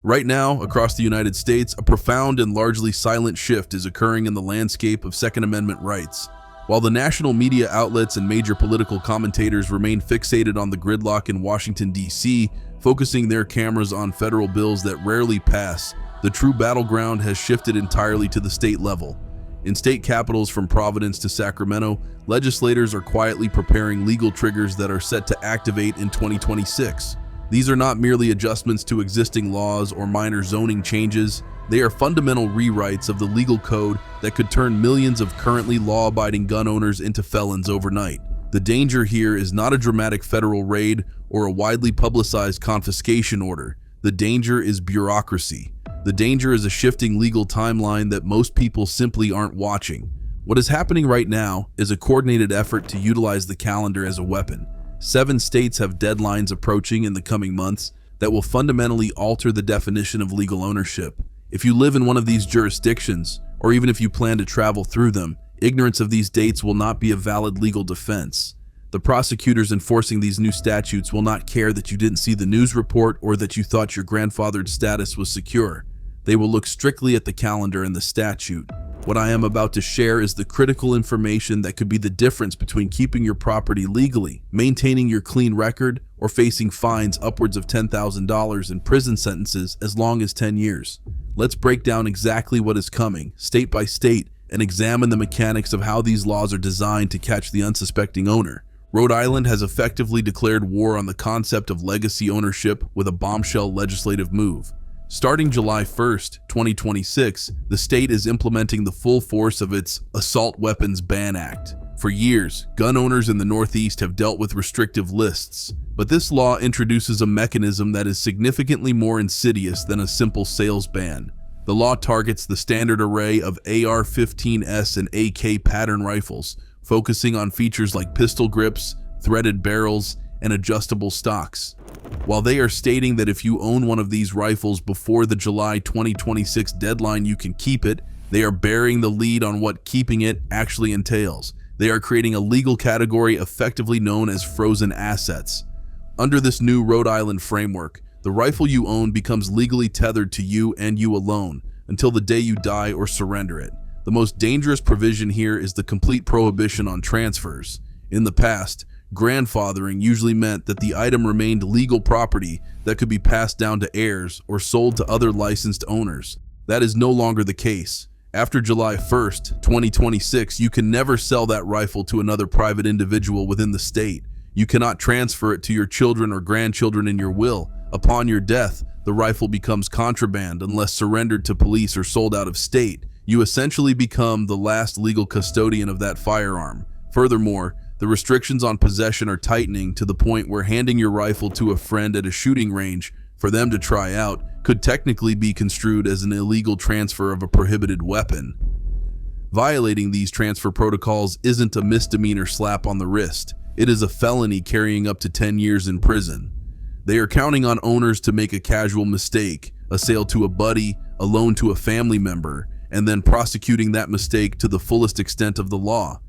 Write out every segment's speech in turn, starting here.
Right now, across the United States, a profound and largely silent shift is occurring in the landscape of Second Amendment rights. While the national media outlets and major political commentators remain fixated on the gridlock in Washington, D.C., focusing their cameras on federal bills that rarely pass, the true battleground has shifted entirely to the state level. In state capitals from Providence to Sacramento, legislators are quietly preparing legal triggers that are set to activate in 2026. These are not merely adjustments to existing laws or minor zoning changes. They are fundamental rewrites of the legal code that could turn millions of currently law-abiding gun owners into felons overnight. The danger here is not a dramatic federal raid or a widely publicized confiscation order. The danger is bureaucracy. The danger is a shifting legal timeline that most people simply aren't watching. What is happening right now is a coordinated effort to utilize the calendar as a weapon. 7 states have deadlines approaching in the coming months that will fundamentally alter the definition of legal ownership. If you live in one of these jurisdictions, or even if you plan to travel through them, ignorance of these dates will not be a valid legal defense. The prosecutors enforcing these new statutes will not care that you didn't see the news report or that you thought your grandfathered status was secure. They will look strictly at the calendar and the statute. What I am about to share is the critical information that could be the difference between keeping your property legally, maintaining your clean record, or facing fines upwards of $10,000 and prison sentences as long as 10 years. Let's break down exactly what is coming, state by state, and examine the mechanics of how these laws are designed to catch the unsuspecting owner. Rhode Island has effectively declared war on the concept of legacy ownership with a bombshell legislative move. Starting July 1st, 2026, the state is implementing the full force of its Assault Weapons Ban Act. For years, gun owners in the Northeast have dealt with restrictive lists, but this law introduces a mechanism that is significantly more insidious than a simple sales ban. The law targets the standard array of AR-15S and AK pattern rifles, focusing on features like pistol grips, threaded barrels, and adjustable stocks. While they are stating that if you own one of these rifles before the July 2026 deadline, you can keep it, they are bearing the lead on what keeping it actually entails. They are creating a legal category effectively known as frozen assets. Under this new Rhode Island framework, the rifle you own becomes legally tethered to you and you alone until the day you die or surrender it. The most dangerous provision here is the complete prohibition on transfers. In the past, grandfathering usually meant that the item remained legal property that could be passed down to heirs or sold to other licensed owners. That is no longer the case. After July 1st, 2026, you can never sell that rifle to another private individual within the state. You cannot transfer it to your children or grandchildren in your will. Upon your death, the rifle becomes contraband unless surrendered to police or sold out of state. You essentially become the last legal custodian of that firearm. Furthermore, the restrictions on possession are tightening to the point where handing your rifle to a friend at a shooting range for them to try out could technically be construed as an illegal transfer of a prohibited weapon. Violating these transfer protocols isn't a misdemeanor slap on the wrist. It is a felony carrying up to 10 years in prison. They are counting on owners to make a casual mistake, a sale to a buddy, a loan to a family member, and then prosecuting that mistake to the fullest extent of the law.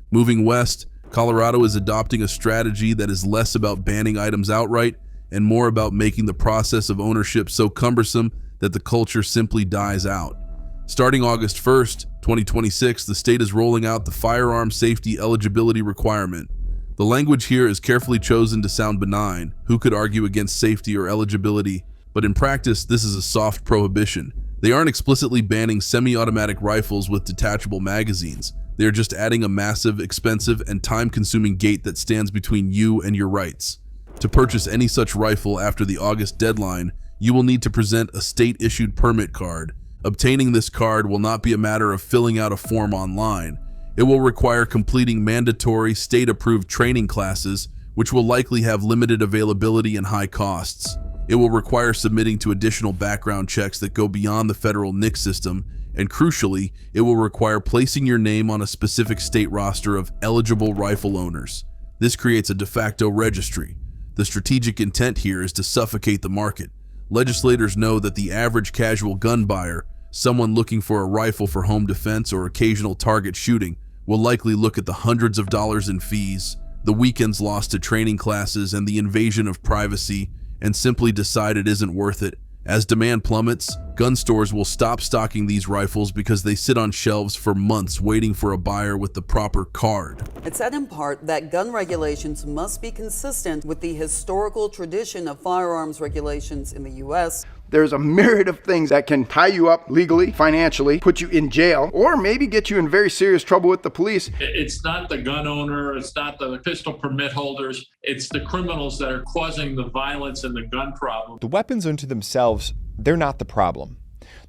Moving west, Colorado is adopting a strategy that is less about banning items outright and more about making the process of ownership so cumbersome that the culture simply dies out. Starting August 1st, 2026, the state is rolling out the firearm safety eligibility requirement. The language here is carefully chosen to sound benign. Who could argue against safety or eligibility? But in practice, this is a soft prohibition. They aren't explicitly banning semi-automatic rifles with detachable magazines. They are just adding a massive, expensive, and time-consuming gate that stands between you and your rights. To purchase any such rifle after the August deadline, you will need to present a state-issued permit card. Obtaining this card will not be a matter of filling out a form online. It will require completing mandatory state-approved training classes, which will likely have limited availability and high costs. It will require submitting to additional background checks that go beyond the federal NICS system, and crucially, it will require placing your name on a specific state roster of eligible rifle owners. This creates a de facto registry. The strategic intent here is to suffocate the market. Legislators know that the average casual gun buyer, someone looking for a rifle for home defense or occasional target shooting, will likely look at the hundreds of dollars in fees, the weekends lost to training classes, and the invasion of privacy, and simply decide it isn't worth it As demand plummets, gun stores will stop stocking these rifles because they sit on shelves for months waiting for a buyer with the proper card. It said in part that gun regulations must be consistent with the historical tradition of firearms regulations in the U.S. There's a myriad of things that can tie you up legally, financially, put you in jail, or maybe get you in very serious trouble with the police. It's not the gun owner, it's not the pistol permit holders, it's the criminals that are causing the violence and the gun problem. The weapons unto themselves, they're not the problem.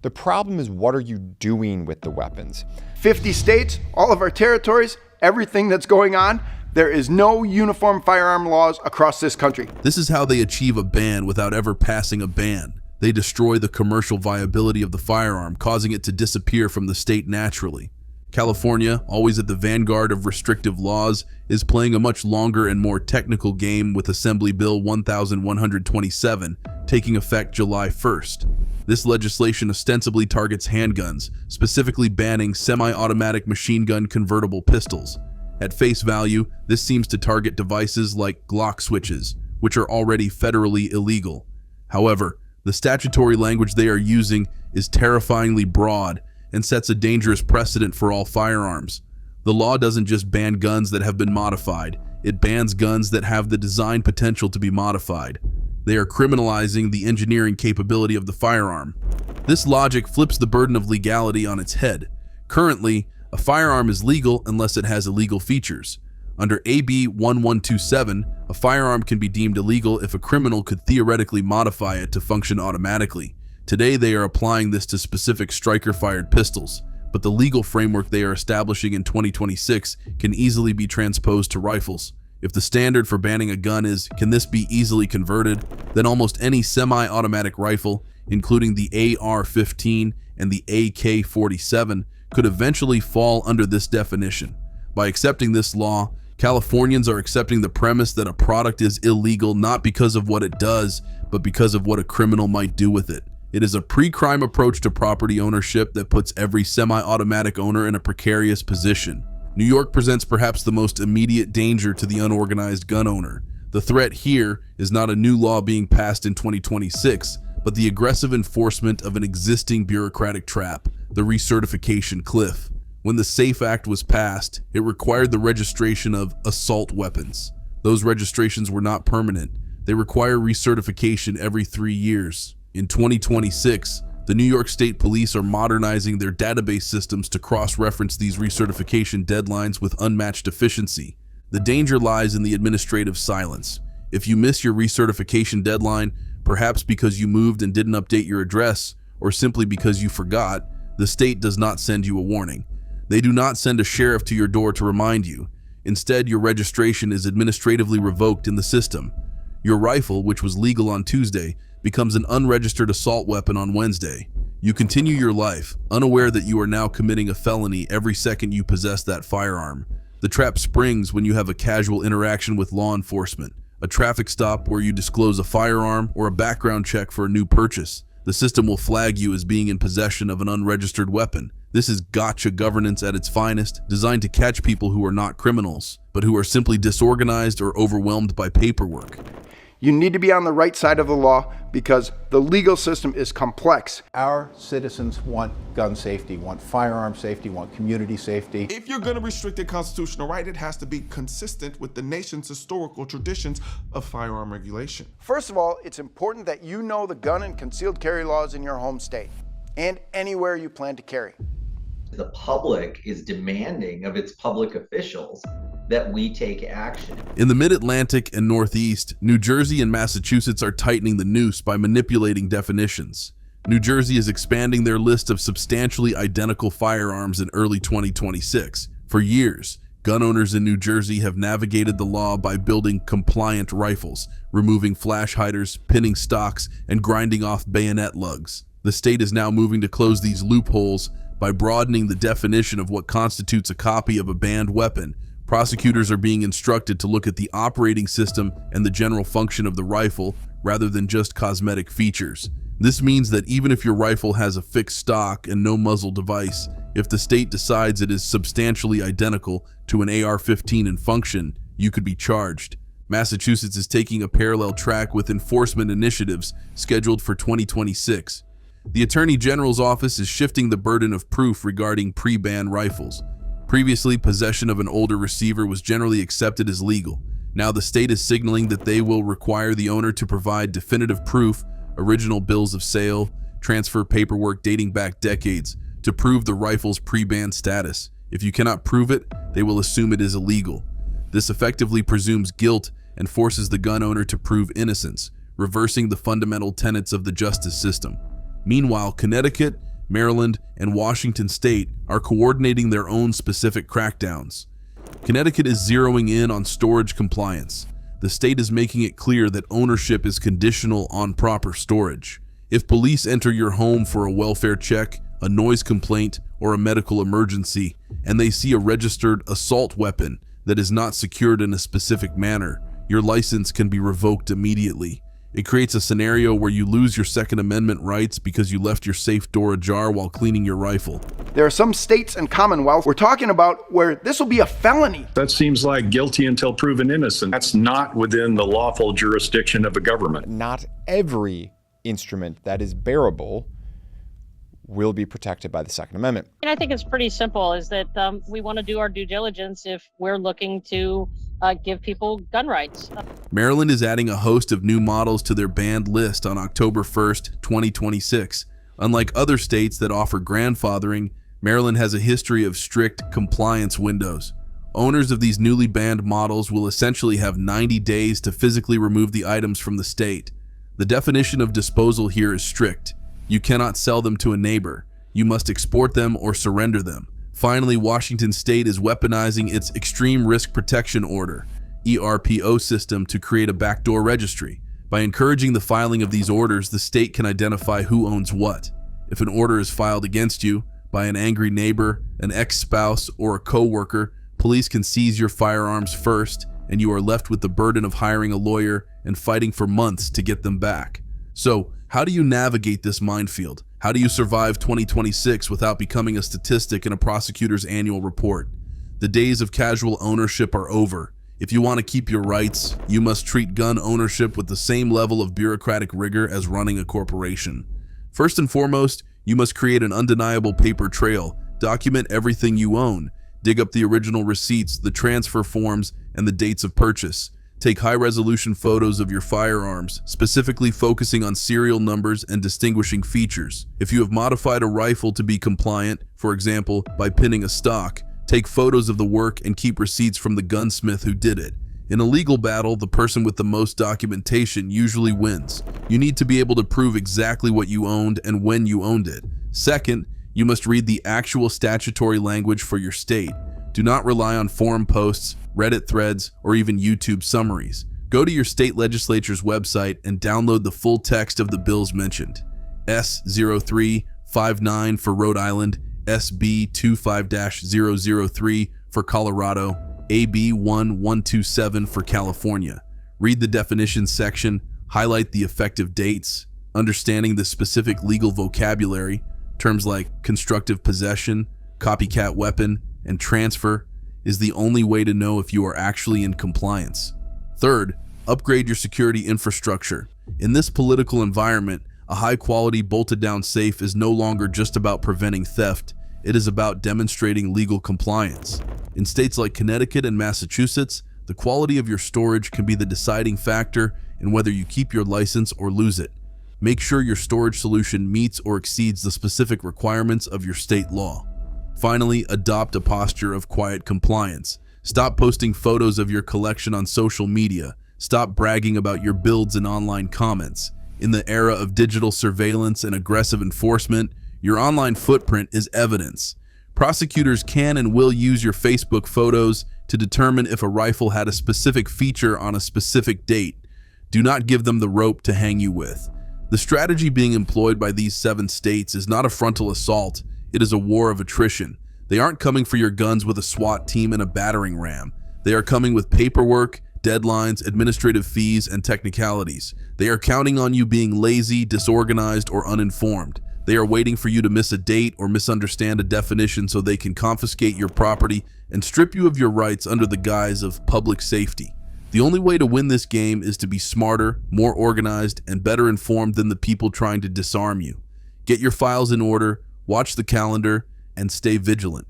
The problem is, what are you doing with the weapons? 50 states, all of our territories, everything that's going on. There is no uniform firearm laws across this country. This is how they achieve a ban without ever passing a ban. They destroy the commercial viability of the firearm, causing it to disappear from the state naturally. California, always at the vanguard of restrictive laws, is playing a much longer and more technical game with Assembly Bill 1127 taking effect July 1st. This legislation ostensibly targets handguns, specifically banning semi-automatic machine gun convertible pistols. At face value, this seems to target devices like Glock switches, which are already federally illegal. However, the statutory language they are using is terrifyingly broad and sets a dangerous precedent for all firearms. The law doesn't just ban guns that have been modified, it bans guns that have the design potential to be modified. They are criminalizing the engineering capability of the firearm. This logic flips the burden of legality on its head. Currently, a firearm is legal unless it has illegal features. Under AB 1127, a firearm can be deemed illegal if a criminal could theoretically modify it to function automatically. Today, they are applying this to specific striker-fired pistols, but the legal framework they are establishing in 2026 can easily be transposed to rifles. If the standard for banning a gun is, can this be easily converted, then almost any semi-automatic rifle, including the AR-15 and the AK-47, could eventually fall under this definition. By accepting this law, Californians are accepting the premise that a product is illegal not because of what it does, but because of what a criminal might do with it. It is a pre-crime approach to property ownership that puts every semi-automatic owner in a precarious position. New York presents perhaps the most immediate danger to the unorganized gun owner. The threat here is not a new law being passed in 2026, but the aggressive enforcement of an existing bureaucratic trap, the recertification cliff. When the SAFE Act was passed, it required the registration of assault weapons. Those registrations were not permanent. They require recertification every 3 years. In 2026, the New York State Police are modernizing their database systems to cross-reference these recertification deadlines with unmatched efficiency. The danger lies in the administrative silence. If you miss your recertification deadline, perhaps because you moved and didn't update your address, or simply because you forgot, the state does not send you a warning. They do not send a sheriff to your door to remind you. Instead, your registration is administratively revoked in the system. Your rifle, which was legal on Tuesday, becomes an unregistered assault weapon on Wednesday. You continue your life, unaware that you are now committing a felony every second you possess that firearm. The trap springs when you have a casual interaction with law enforcement, a traffic stop where you disclose a firearm, or a background check for a new purchase. The system will flag you as being in possession of an unregistered weapon. This is gotcha governance at its finest, designed to catch people who are not criminals, but who are simply disorganized or overwhelmed by paperwork. You need to be on the right side of the law because the legal system is complex. Our citizens want gun safety, want firearm safety, want community safety. If you're going to restrict a constitutional right, it has to be consistent with the nation's historical traditions of firearm regulation. First of all, it's important that you know the gun and concealed carry laws in your home state and anywhere you plan to carry. The public is demanding of its public officials that we take action. In the Mid-Atlantic and Northeast, New Jersey and Massachusetts are tightening the noose by manipulating definitions. New Jersey is expanding their list of substantially identical firearms in early 2026. For years, gun owners in New Jersey have navigated the law by building compliant rifles, removing flash hiders, pinning stocks, and grinding off bayonet lugs. The state is now moving to close these loopholes by broadening the definition of what constitutes a copy of a banned weapon. Prosecutors are being instructed to look at the operating system and the general function of the rifle rather than just cosmetic features. This means that even if your rifle has a fixed stock and no muzzle device, if the state decides it is substantially identical to an AR-15 in function, you could be charged. Massachusetts is taking a parallel track with enforcement initiatives scheduled for 2026. The Attorney General's office is shifting the burden of proof regarding pre-ban rifles. Previously, possession of an older receiver was generally accepted as legal. Now the state is signaling that they will require the owner to provide definitive proof, original bills of sale, transfer paperwork dating back decades, to prove the rifle's pre-ban status. If you cannot prove it, they will assume it is illegal. This effectively presumes guilt and forces the gun owner to prove innocence, reversing the fundamental tenets of the justice system. Meanwhile, Connecticut, Maryland, and Washington State are coordinating their own specific crackdowns. Connecticut is zeroing in on storage compliance. The state is making it clear that ownership is conditional on proper storage. If police enter your home for a welfare check, a noise complaint, or a medical emergency, and they see a registered assault weapon that is not secured in a specific manner, your license can be revoked immediately. It creates a scenario where you lose your Second Amendment rights because you left your safe door ajar while cleaning your rifle. There are some states and commonwealths we're talking about where this will be a felony. That seems like guilty until proven innocent. That's not within the lawful jurisdiction of a government. Not every instrument that is bearable will be protected by the Second Amendment. And I think it's pretty simple, is that we want to do our due diligence if we're looking to give people gun rights. Maryland is adding a host of new models to their banned list on October 1st, 2026. Unlike other states that offer grandfathering, Maryland has a history of strict compliance windows. Owners of these newly banned models will essentially have 90 days to physically remove the items from the state. The definition of disposal here is strict. You cannot sell them to a neighbor. You must export them or surrender them. Finally, Washington State is weaponizing its Extreme Risk Protection Order, ERPO system to create a backdoor registry. By encouraging the filing of these orders, the state can identify who owns what. If an order is filed against you by an angry neighbor, an ex-spouse, or a co-worker, police can seize your firearms first, and you are left with the burden of hiring a lawyer and fighting for months to get them back. So, how do you navigate this minefield? How do you survive 2026 without becoming a statistic in a prosecutor's annual report? The days of casual ownership are over. If you want to keep your rights, you must treat gun ownership with the same level of bureaucratic rigor as running a corporation. First and foremost, you must create an undeniable paper trail. Document everything you own. Dig up the original receipts, the transfer forms, and the dates of purchase. Take high-resolution photos of your firearms, specifically focusing on serial numbers and distinguishing features. If you have modified a rifle to be compliant, for example, by pinning a stock, take photos of the work and keep receipts from the gunsmith who did it. In a legal battle, the person with the most documentation usually wins. You need to be able to prove exactly what you owned and when you owned it. Second, you must read the actual statutory language for your state. Do not rely on forum posts, Reddit threads, or even YouTube summaries. Go to your state legislature's website and download the full text of the bills mentioned. S0359 for Rhode Island, SB 25-003 for Colorado, AB 1127 for California. Read the definitions section, highlight the effective dates, understanding the specific legal vocabulary, terms like constructive possession, copycat weapon, and transfer is the only way to know if you are actually in compliance. Third, upgrade your security infrastructure. In this political environment, a high-quality bolted-down safe is no longer just about preventing theft. It is about demonstrating legal compliance. In states like Connecticut and Massachusetts, the quality of your storage can be the deciding factor in whether you keep your license or lose it. Make sure your storage solution meets or exceeds the specific requirements of your state law. Finally, adopt a posture of quiet compliance. Stop posting photos of your collection on social media. Stop bragging about your builds in online comments. In the era of digital surveillance and aggressive enforcement, your online footprint is evidence. Prosecutors can and will use your Facebook photos to determine if a rifle had a specific feature on a specific date. Do not give them the rope to hang you with. The strategy being employed by these 7 states is not a frontal assault. It is a war of attrition. They aren't coming for your guns with a SWAT team and a battering ram. They are coming with paperwork, deadlines, administrative fees, and technicalities. They are counting on you being lazy, disorganized, or uninformed. They are waiting for you to miss a date or misunderstand a definition so they can confiscate your property and strip you of your rights under the guise of public safety. The only way to win this game is to be smarter, more organized, and better informed than the people trying to disarm you. Get your files in order, watch the calendar, and stay vigilant.